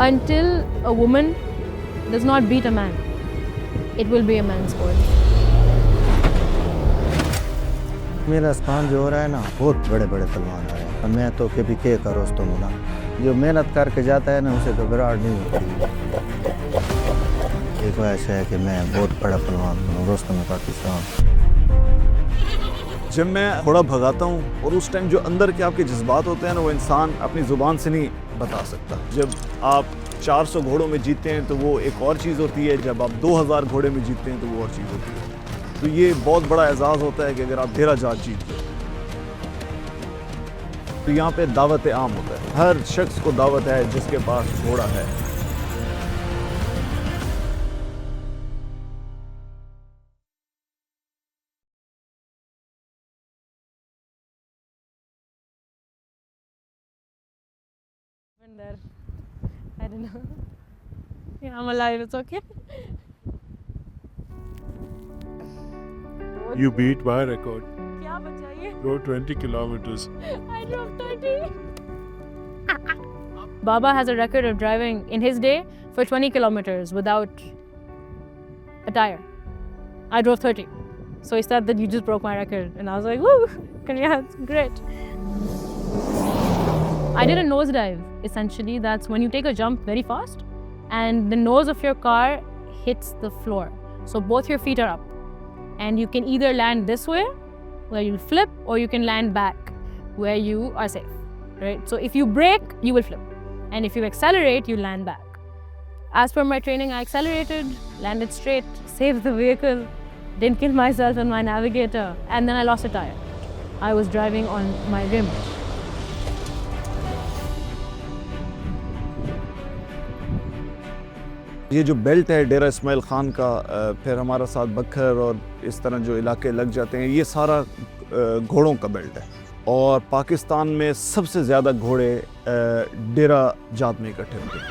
until a woman does not beat a man, it will be a man's sport. मेरा स्थान जो हो रहा है ना, बहुत बड़े बड़े पहलवान आ रहे हैं। मैं तो कभी के का रोस्तम हूँ ना, जो मेहनत करके जाता है ना उसे घबराहट नहीं होती। एक ऐसा है कि मैं बहुत बड़ा पहलवान हूँ, रोस्तम पाकिस्तान। जब मैं घोड़ा भगाता हूँ और उस टाइम जो अंदर के आपके जज्बात होते हैं ना, वो इंसान अपनी ज़ुबान से नहीं बता सकता। जब आप 400 घोड़ों में जीतते हैं तो वो एक और चीज़ होती है, जब आप 2000 घोड़े में जीतते हैं तो वो और चीज़ होती है। तो ये बहुत बड़ा एजाज़ होता है कि अगर आप डेरा जात जीत गए। तो यहाँ पे दावत आम होता है, हर शख्स को दावत है जिसके पास घोड़ा है। There. I don't know. Yeah, I'm alive. It's okay. You beat my record. क्या बचा ये? Go 20 kilometers. I drove 30. Baba has a record of driving in his day for 20 kilometers without a tire. I drove 30. So he said that you just broke my record. And I was like, woo, congrats, great. I did a nosedive, essentially. That's when you take a jump very fast and the nose of your car hits the floor. So both your feet are up. And you can either land this way, where you'll flip, or you can land back, where you are safe, right? So if you brake, you will flip. And if you accelerate, you land back. As per my training, I accelerated, landed straight, saved the vehicle, didn't kill myself and my navigator, and then I lost a tire. I was driving on my rim. ये जो belt है डेरा इस्माइल खान का, फिर हमारा साथ बखर और इस तरह जो इलाके लग जाते हैं, ये सारा घोड़ों का बेल्ट है। और पाकिस्तान में सबसे ज़्यादा घोड़े डेरा जात में इकट्ठे होते हैं।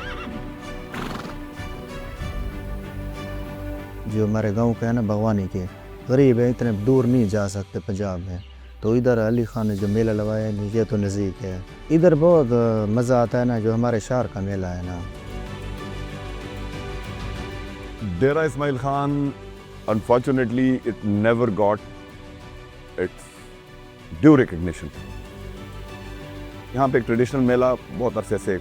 जो हमारे गांव का है ना, भगवानी के गरीब है, इतने दूर नहीं जा सकते पंजाब में, तो इधर अली खान ने जो मेला लगाया है, ये तो नज़दीक है। इधर बहुत मज़ा आता है ना, जो हमारे शहर का मेला है ना। Dera Ismail Khan, unfortunately, it never got its due recognition. यहाँ पे एक ट्रेडिशनल मेला बहुत अरसे से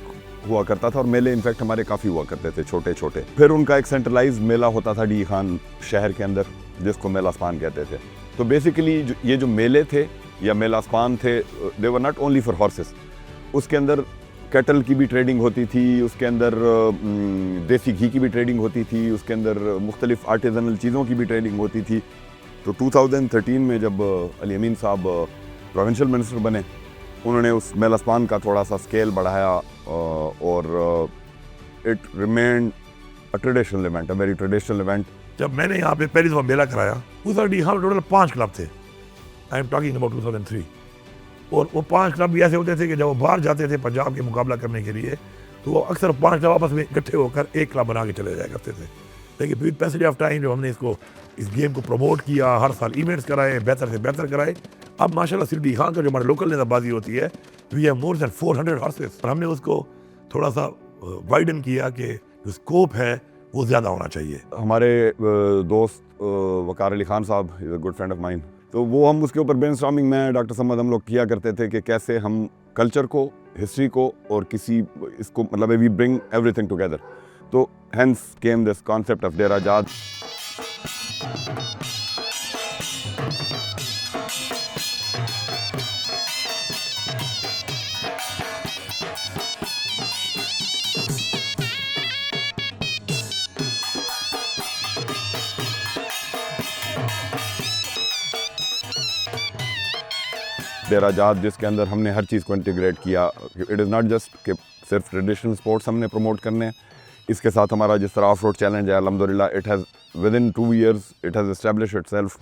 हुआ करता था और मेले इनफैक्ट हमारे काफ़ी हुआ करते थे, छोटे छोटे। फिर उनका एक सेंट्रलाइज मेला होता था डी खान शहर के अंदर, जिसको मेलास्पान कहते थे। तो बेसिकली ये जो मेले थे या मेलास्पान थे, they were not only for horses. उसके अंदर कैटल की भी ट्रेडिंग होती थी, उसके अंदर देसी घी की भी ट्रेडिंग होती थी, उसके अंदर मुख्तलिफ आर्टिजनल चीज़ों की भी ट्रेडिंग होती थी। तो 2013 में जब अली अमीन साहब प्रोविंशियल मिनिस्टर बने, उन्होंने उस मेलास्पान का थोड़ा सा स्केल बढ़ाया और it remained a traditional event, a very traditional event. जब मैंने यहाँ पे पहली दफ़ा मेला कराया, उस वक्त यहाँ टोटल 5 क्लब थे। I am talking about 2003। और वो 5 क्लब भी ऐसे होते थे कि जब वो बाहर जाते थे पंजाब के मुकाबला करने के लिए, तो वो अक्सर 5 क्लब आपस में इकट्ठे होकर एक क्लब बना के चले जाया करते थे। लेकिन विद पैसेज ऑफ टाइम जब हमने इस गेम को प्रमोट किया, हर साल इवेंट्स कराए, बेहतर से बेहतर कराए, अब माशाल्लाह सिर्फ डी खान का जो हमारे लोकल नेताबाजी होती है, we have more than 400 horses. और हमने उसको थोड़ा सा वाइडन किया कि जो स्कोप है वो ज़्यादा होना चाहिए। हमारे दोस्त वकार अली खान साहब is a good friend of mine, तो वो हम उसके ऊपर ब्रेनस्टॉर्मिंग में डॉक्टर समद हम लोग किया करते थे कि कैसे हम कल्चर को, हिस्ट्री को और इसको मतलब वी ब्रिंग एवरीथिंग टुगेदर। तो hence came this concept of Dera Jat. Dera जात जिसके अंदर हमने हर चीज़ को इंटीग्रेट किया। इट इज़ नॉट जस्ट कि सिर्फ ट्रेडिशनल स्पोर्ट्स हमने प्रमोट करने हैं, इसके साथ हमारा जिस तरह ऑफ रोड चैलेंज है, अल्हम्दुलिल्लाह it has with in 2 years it has established itself.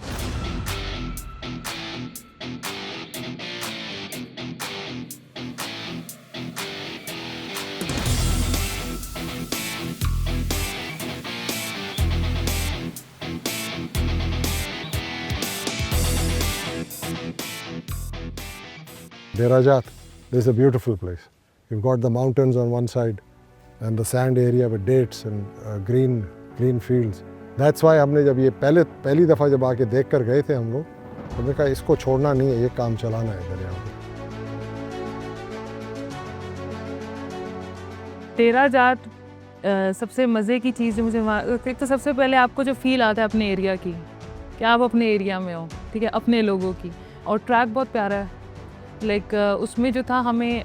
Dera Jat is a beautiful place. You've got the mountains on one side, and the sand area with dates and green fields. That's why हमने जब ये पहली दफ़ा जब आके देख कर गए थे हम लोग, तो हमने कहा इसको छोड़ना नहीं है, ये काम चलाना है दरिया में। डेरा जाट सबसे मज़े की चीज़ जो मुझे वहाँ, एक तो सबसे पहले आपको जो फील आता है अपने एरिया की, कि आप अपने एरिया में हो, ठीक है, अपने लोगों की। और ट्रैक बहुत प्यारा है, लाइक उसमें जो था हमें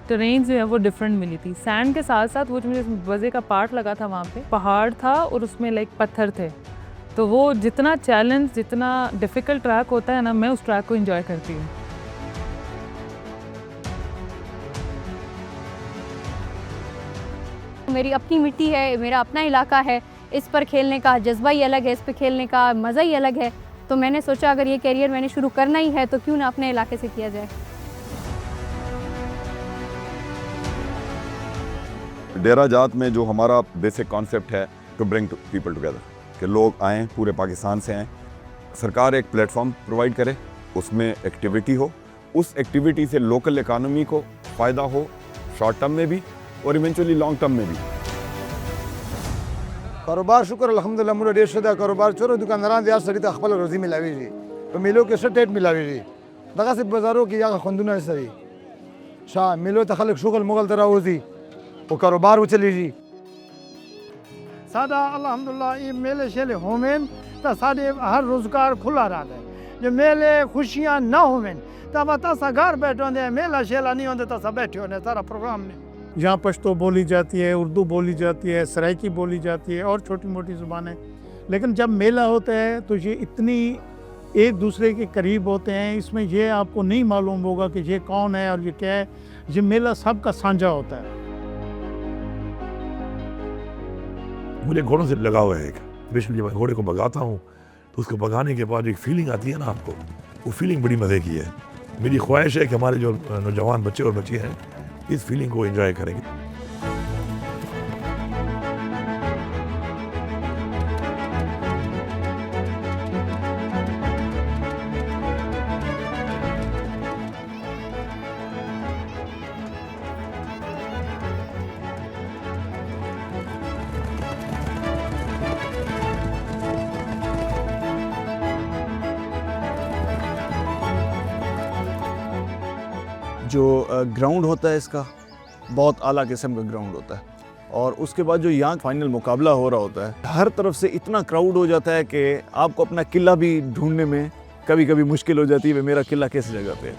टेरेन जो है वो डिफरेंट मिली थी। सैंड के साथ साथ वो जो मुझे मज़े का पार्ट लगा था, वहाँ पे पहाड़ था और उसमें लाइक पत्थर थे, तो वो जितना चैलेंज, जितना डिफ़िकल्ट ट्रैक होता है ना, मैं उस ट्रैक को एंजॉय करती हूँ। मेरी अपनी मिट्टी है, मेरा अपना इलाका है, इस पर खेलने का जज्बा ही अलग है, इस पर खेलने का मज़ा ही अलग है। तो मैंने सोचा अगर ये कैरियर मैंने शुरू करना ही है तो क्यों ना अपने इलाके से किया जाए। डेरा जात में जो हमारा बेसिक कॉन्सेप्ट है टू ब्रिंग पीपल टुगेदर, कि लोग आएँ, पूरे पाकिस्तान से आएँ, सरकार एक प्लेटफॉर्म प्रोवाइड करे, उसमें एक्टिविटी हो, उस एक्टिविटी से लोकल इकानमी को फ़ायदा हो, शॉर्ट टर्म में भी और इवेंचुअली लॉन्ग टर्म में भी। कारोबार शुक्र अल्हम्दुलिल्लाह मुझे देश से कारोबार चोरो दुकानदारान दिया सरी तो अखबार रोजी मिलावी जी, तो मिलो के स्टेट मिलावी जी, दगा से बाजारों की या खंदुना सरी शाह मिलो तो खलक शुगल मुगल तरह रोजी वो कारोबार उचली जी। सादा अल्हम्दुलिल्लाह ये मेले शेले होमेन तो साडे हर रोजगार खुला रहा है, जो मेले खुशियां ना होमेन तब तसा घर बैठो ने मेला शेला नहीं होते तसा बैठे होने सारा प्रोग्राम ने। यहाँ पश्तो बोली जाती है, उर्दू बोली जाती है, सराइकी बोली जाती है और छोटी मोटी ज़ुबानें, लेकिन जब मेला होता है तो ये इतनी एक दूसरे के करीब होते हैं, इसमें ये आपको नहीं मालूम होगा कि ये कौन है और ये क्या है। ये मेला सबका साझा होता है। मुझे घोड़ों से लगाव है एक, स्पेशली जब मैं घोड़े को भगाता हूँ तो उसको भगाने के बाद एक फीलिंग आती है ना आपको, वो फीलिंग बड़ी मज़े की है। मेरी ख्वाहिश है कि हमारे जो नौजवान बच्चे और बच्चियाँ हैं इस फीलिंग को एंजॉय करेंगे। जो ग्राउंड होता है इसका बहुत आला किस्म का ग्राउंड होता है, और उसके बाद जो यहाँ फाइनल मुकाबला हो रहा होता है, हर तरफ से इतना क्राउड हो जाता है कि आपको अपना किला भी ढूंढने में कभी कभी मुश्किल हो जाती है, मेरा किला किस जगह पे है।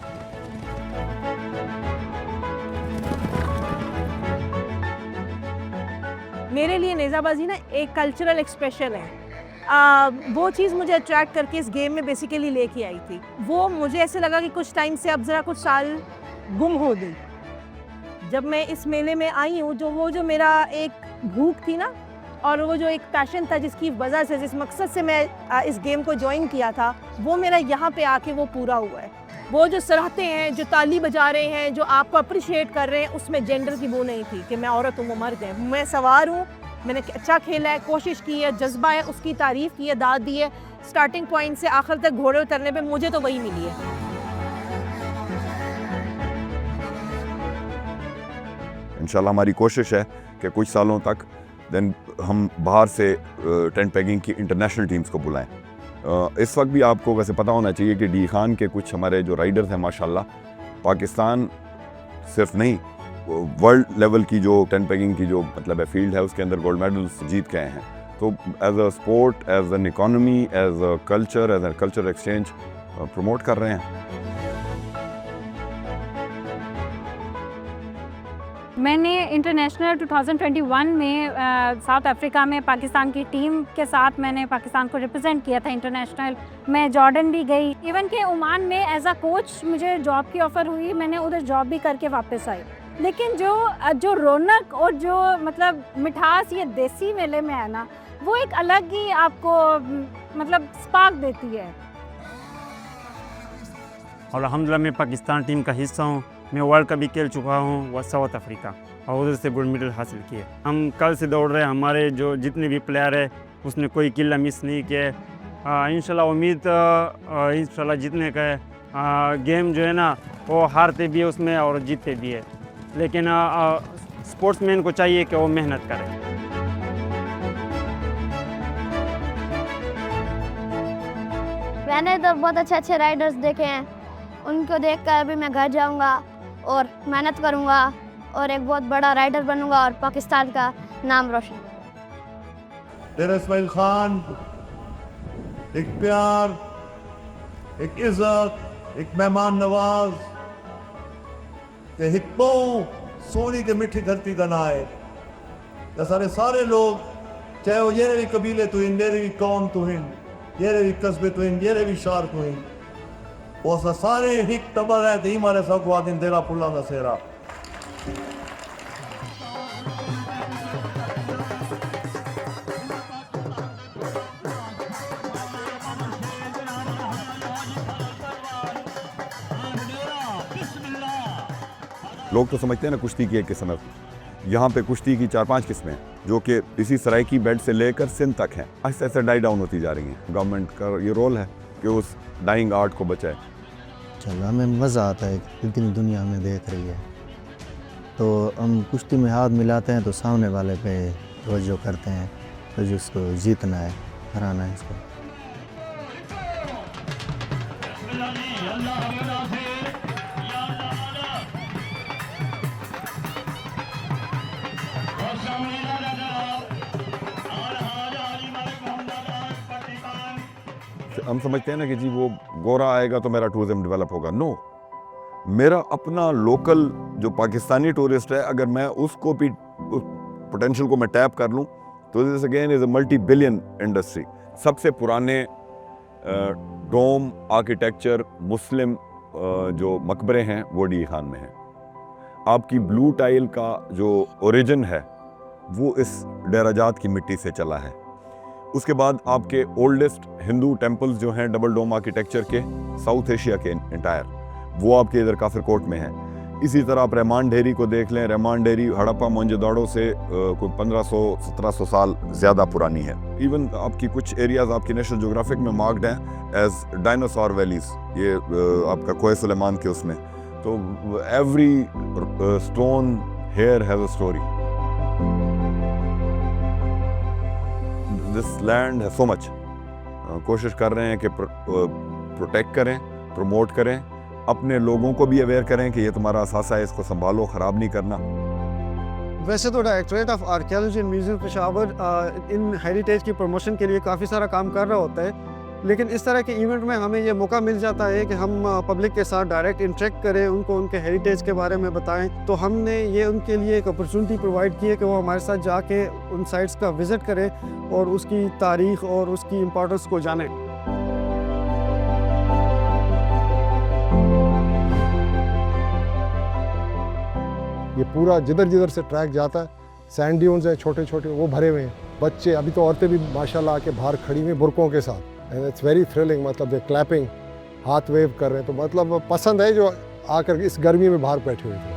मेरे लिए नेज़ाबाजी ना एक कल्चरल एक्सप्रेशन है। वो चीज़ मुझे अट्रैक्ट करके इस गेम में बेसिकली लेके आई थी। वो मुझे ऐसे लगा कि कुछ टाइम से अब ज़रा कुछ साल गुम हो गई। जब मैं इस मेले में आई हूँ, जो मेरा एक भूख थी ना, और वो जो एक पैशन था जिसकी वजह से, जिस मकसद से मैं इस गेम को ज्वाइन किया था, वो मेरा यहाँ पे आके वो पूरा हुआ है। वो जो सराहते हैं, जो ताली बजा रहे हैं, जो आपको अप्रिशिएट कर रहे हैं, उसमें जेंडर की वो नहीं थी कि मैं औरत हूँ, वो मर्द है। मैं सवार हूँ, मैंने अच्छा खेला है, कोशिश की है, जज्बा है, उसकी तारीफ़ की है, दाद दी है। स्टार्टिंग पॉइंट से आखिर तक घोड़े उतरने पे मुझे तो वही मिली है। इंशाल्लाह हमारी कोशिश है कि कुछ सालों तक देन हम बाहर से टेंट पैगिंग की इंटरनेशनल टीम्स को बुलाएं। इस वक्त भी आपको वैसे पता होना चाहिए कि डी खान के कुछ हमारे जो राइडर्स हैं माशाल्लाह, पाकिस्तान सिर्फ नहीं वर्ल्ड लेवल की जो टेंट पैगिंग की जो मतलब है फील्ड है, उसके अंदर गोल्ड मेडल्स जीत के आए हैं। तो as a sport, as an economy, as a culture, as a culture exchange promote कर रहे हैं। मैंने इंटरनेशनल 2021 में साउथ अफ्रीका में पाकिस्तान की टीम के साथ मैंने पाकिस्तान को रिप्रेजेंट किया था इंटरनेशनल। मैं जॉर्डन भी गई, इवन के ओमान में एज अ कोच मुझे जॉब की ऑफ़र हुई, मैंने उधर जॉब भी करके वापस आई। लेकिन जो रौनक और जो मतलब मिठास ये देसी मेले में है ना, वो एक अलग ही आपको मतलब स्पार्क देती है। और अल्हम्दुलिल्लाह मैं पाकिस्तान टीम का हिस्सा हूँ। मैं वर्ल्ड कप भी खेल चुका हूँ वो साउथ अफ्रीका, और उधर से गोल्ड मेडल हासिल किए। हम कल से दौड़ रहे हैं, हमारे जो जितने भी प्लेयर है उसने कोई किला मिस नहीं किया। इंशाल्लाह उम्मीद इंशाल्लाह जीतने का है। गेम जो है ना वो हारते भी है उसमें और जीतते भी है, लेकिन स्पोर्ट्समैन को चाहिए कि वो मेहनत करे। मैंने तो बहुत अच्छे अच्छे राइडर्स देखे हैं, उनको देखकर अभी मैं घर जाऊंगा और मेहनत करूंगा और एक बहुत बड़ा राइडर बनूंगा और पाकिस्तान का नाम रोशन। डेरा इस्माइल खान एक प्यार, एक इज्जत, एक मेहमान नवाज, हिक्मो सोनी के मिठी धरती का ना है। सारे लोग चाहे वो ये भी कबीले तो इन, ये भी कौम तो इन, ये भी कस्बे तो इन, ये भी शहर तो इन, वो सारे हिक तबर है तो हमारे सब को आदिन देरा पुल्ला का सेरा। लोग तो समझते हैं ना कुश्ती की एक किस्म है, यहाँ पे कुश्ती की 4-5 किस्में हैं जो कि इसी सराइकी बेल्ट से लेकर सिंध तक हैं। ऐसे ऐसे डाई डाउन होती जा रही हैं। गवर्नमेंट का ये रोल है कि उस डाइंग आर्ट को बचाए। चलो हमें मज़ा आता है कि इतनी दुनिया हमें देख रही है, तो हम कुश्ती में हाथ मिलाते हैं तो सामने वाले पे तवज्जो करते हैं, तो जिसको जीतना है, हराना है इसको। हम समझते हैं ना कि जी वो गोरा आएगा तो मेरा टूरिज्म डेवलप होगा। नो, मेरा अपना लोकल जो पाकिस्तानी टूरिस्ट है, अगर मैं उसको भी पोटेंशियल को मैं टैप कर लूँ तो this again is a multi billion industry. सबसे पुराने डोम आर्किटेक्चर मुस्लिम जो मकबरे हैं वो डी खान में हैं। आपकी ब्लू टाइल का जो ओरिजिन है वो इस डेराजात की मिट्टी से चला है। उसके बाद आपके ओल्डेस्ट हिंदू टेम्पल्स जो हैं डबल डोम आर्किटेक्चर के साउथ एशिया के इंटायर, वो आपके इधर काफिर कोट में हैं। इसी तरह आप रहमान डेरी को देख लें। रहमान डेरी हड़प्पा मोहनजोदड़ो से कोई 1500-1700 साल ज़्यादा पुरानी है। इवन आपकी कुछ एरियाज़ आपकी नेशनल ज्योग्राफिक में मार्क्ड हैं एज डायनासोर वैलीज, ये आपका कोहे सुलेमान के उसमें। तो every stone here has a story. This land है सो मच। कोशिश कर रहे हैं कि प्रोटेक्ट करें, प्रमोट करें, अपने लोगों को भी अवेयर करें कि ये तुम्हारा असासा है, इसको संभालो, ख़राब नहीं करना। वैसे तो directorate of archaeology and museum Peshawar in heritage की प्रमोशन के लिए काफ़ी सारा काम कर रहा होता है, लेकिन इस तरह के इवेंट में हमें ये मौका मिल जाता है कि हम पब्लिक के साथ डायरेक्ट इंटरेक्ट करें, उनको उनके हेरिटेज के बारे में बताएं। तो हमने ये उनके लिए एक अपॉर्चुनिटी प्रोवाइड की है कि वो हमारे साथ जाके उन साइट्स का विज़िट करें और उसकी तारीख़ और उसकी इम्पोर्टेंस को जानें। ये पूरा जिधर जिधर से ट्रैक जाता है, सैंड ड्यून्स हैं छोटे छोटे, वो भरे हुए हैं। बच्चे, अभी तो औरतें भी माशाल्लाह आके बाहर खड़ी हुई बुरकों के साथ, एंड इट्स वेरी थ्रिलिंग। मतलब दे क्लैपिंग, हाथ वेव कर रहे हैं, तो मतलब पसंद है जो आकर इस गर्मी में बाहर बैठे हुए थे।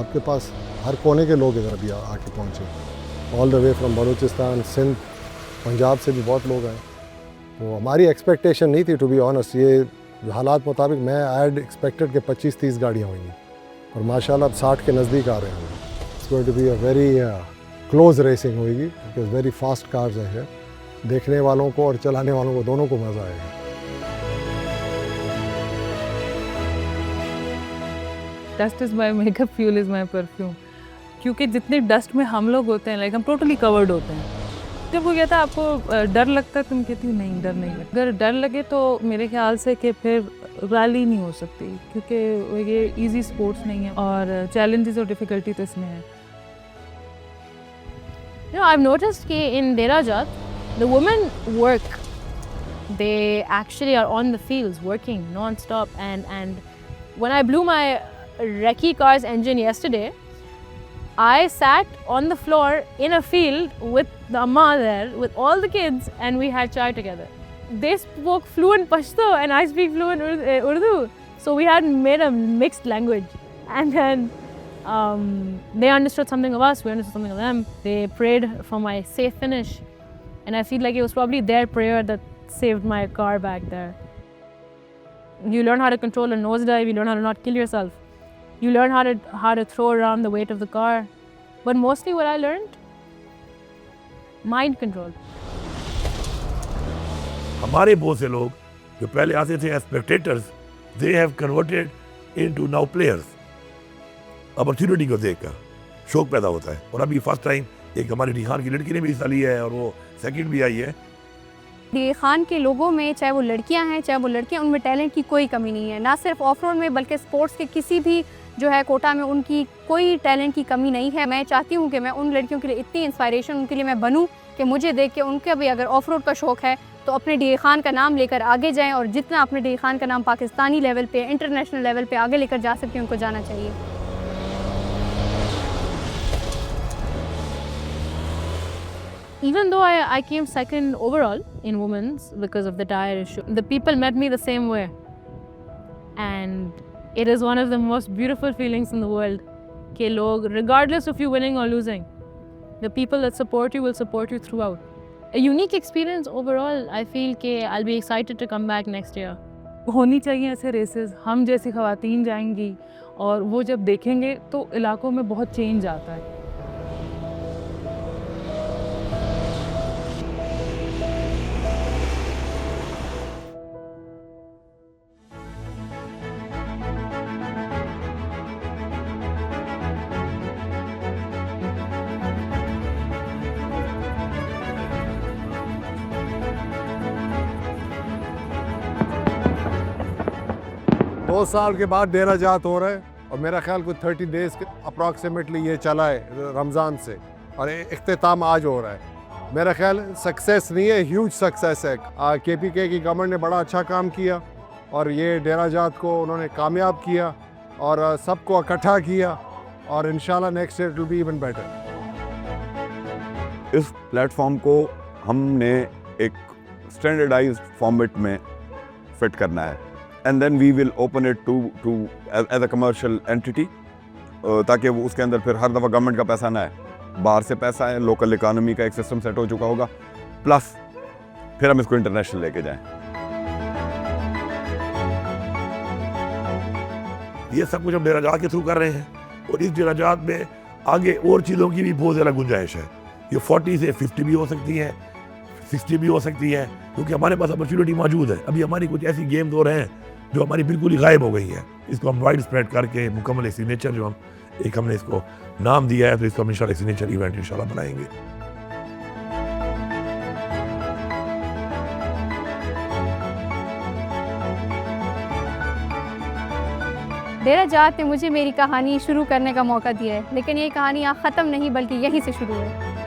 आपके पास हर कोने के लोग इधर अभी आके पहुँचे, all the way from Balochistan, Sindh, Punjab से भी बहुत लोग आए। तो हमारी एक्सपेक्टेशन नहीं थी, टू बी ऑनेस्ट। ये हालात मुताबिक मैं आई एक्सपेक्टेड कि 25-30 गाड़ियाँ होंगी, और माशाल्लाह अब 60 के नज़दीक आ रहे हैं। It's going to be a very close racing होगी, बिकॉज वेरी फास्ट कार्स है। देखने वालों को और चलाने वालों को दोनों को मज़ा आएगा। Dust is my makeup, fuel is my perfume. क्योंकि जितने डस्ट में हम लोग होते हैं, लाइक हम टोटली कवर्ड होते हैं। जब वो कहता है आपको डर लगता है, तुम कहती हो नहीं डर नहीं लगता। अगर डर लगे तो मेरे ख्याल से कि फिर रैली नहीं हो सकती, क्योंकि ये इजी स्पोर्ट्स नहीं है और चैलेंजेस और डिफ़िकल्टी तो इसमें है। You know, I've noticed कि in Derajat, the women work. They actually are on the fields working non-stop. And when I blew my Recce car's engine yesterday, I sat on the floor in a field with the amma there, with all the kids, and we had chai together. They spoke fluent Pashto and I speak fluent Urdu. So we had made a mixed language. And then they understood something of us, we understood something of them. They prayed for my safe finish. And I feel like it was probably their prayer that saved my car back there. You learn how to control a nosedive, you learn how to not kill yourself. You learn how to throw around the weight of the car. But mostly what I learned, mind control. हमारे बहुत से लोग जो पहले आते थे as spectators, they have converted into now players. Opportunity को देखकर शौक पैदा होता है। और अभी फर्स्ट टाइम एक हमारी रिहान की लड़की ने भी हिस्सा लिया है और वो सेकंड भी आई है। डी खान के लोगों में, चाहे वो लड़कियां हैं चाहे वो लड़कियां, उनमें टैलेंट की कोई कमी नहीं है। ना सिर्फ ऑफ रोड में बल्कि स्पोर्ट्स के किसी भी जो है कोटा में उनकी कोई टैलेंट की कमी नहीं है। मैं चाहती हूँ कि मैं उन लड़कियों के लिए इतनी इंस्पायरेशन उनके लिए मैं बनूँ कि मुझे देख के उनका भी अगर ऑफ रोड का शौक़ है तो अपने डी खान का नाम लेकर आगे जाएं, और जितना अपने डी खान का नाम पाकिस्तानी लेवल पे, इंटरनेशनल लेवल पे आगे लेकर जा सकते हैं, उनको जाना चाहिए। Even though I came second overall in women's because of the tire issue, the people met me the same way. And it is one of the most beautiful feelings in the world. Ke log, regardless of you winning or losing, the people that support you will support you throughout. A unique experience overall. I feel ke I'll be excited to come back next year. होनी चाहिए ऐसे races. हम जैसी ख़वातीन जाएंगी और वो जब देखेंगे तो इलाकों में बहुत चेंज आता है। दो साल के बाद डेरा जात हो रहा है और मेरा ख्याल कुछ 30 डेज के अप्रॉक्सीमेटली ये चला है रमज़ान से, और इख्तिताम आज हो रहा है। मेरा ख्याल सक्सेस नहीं है, ह्यूज सक्सेस है। KPK की गवर्नमेंट ने बड़ा अच्छा काम किया और ये डेरा जात को उन्होंने कामयाब किया और सबको इकट्ठा किया, और इंशाल्लाह next year it will be even better. इस प्लेटफॉर्म को हमने एक स्टैंडर्डाइज्ड फॉर्मेट में फिट करना है, and then we will open it to as a commercial entity, ताकि वो उसके अंदर फिर हर दफ़ा गवर्नमेंट का पैसा ना है, बाहर से पैसा है, लोकल इकोनॉमी का एक सिस्टम सेट हो चुका होगा, प्लस फिर हम इसको इंटरनेशनल लेके जाएं। ये सब कुछ हम डेरा जात के थ्रू कर रहे हैं, और इस डेरा जात में आगे और चीज़ों की भी बहुत ज़्यादा गुंजाइश है। ये 40 से 50 भी हो सकती है, 60 भी हो सकती है, क्योंकि हमारे पास अपॉर्चुनिटी मौजूद है। अभी हमारी कुछ ऐसी गेम्स और हैं जो हमारी बिल्कुल ही गायब हो गई है। इसको हम वाइड स्प्रेड करके मुकम्मल सिग्नेचर जो हमने इसको नाम दिया है, तो इसको हम इंशाल्लाह सिग्नेचर इवेंट इंशाल्लाह बनाएंगे। डेरा जात ने मुझे मेरी कहानी शुरू करने का मौका दिया है, लेकिन ये कहानी यहाँ ख़त्म नहीं बल्कि यहीं से शुरू है।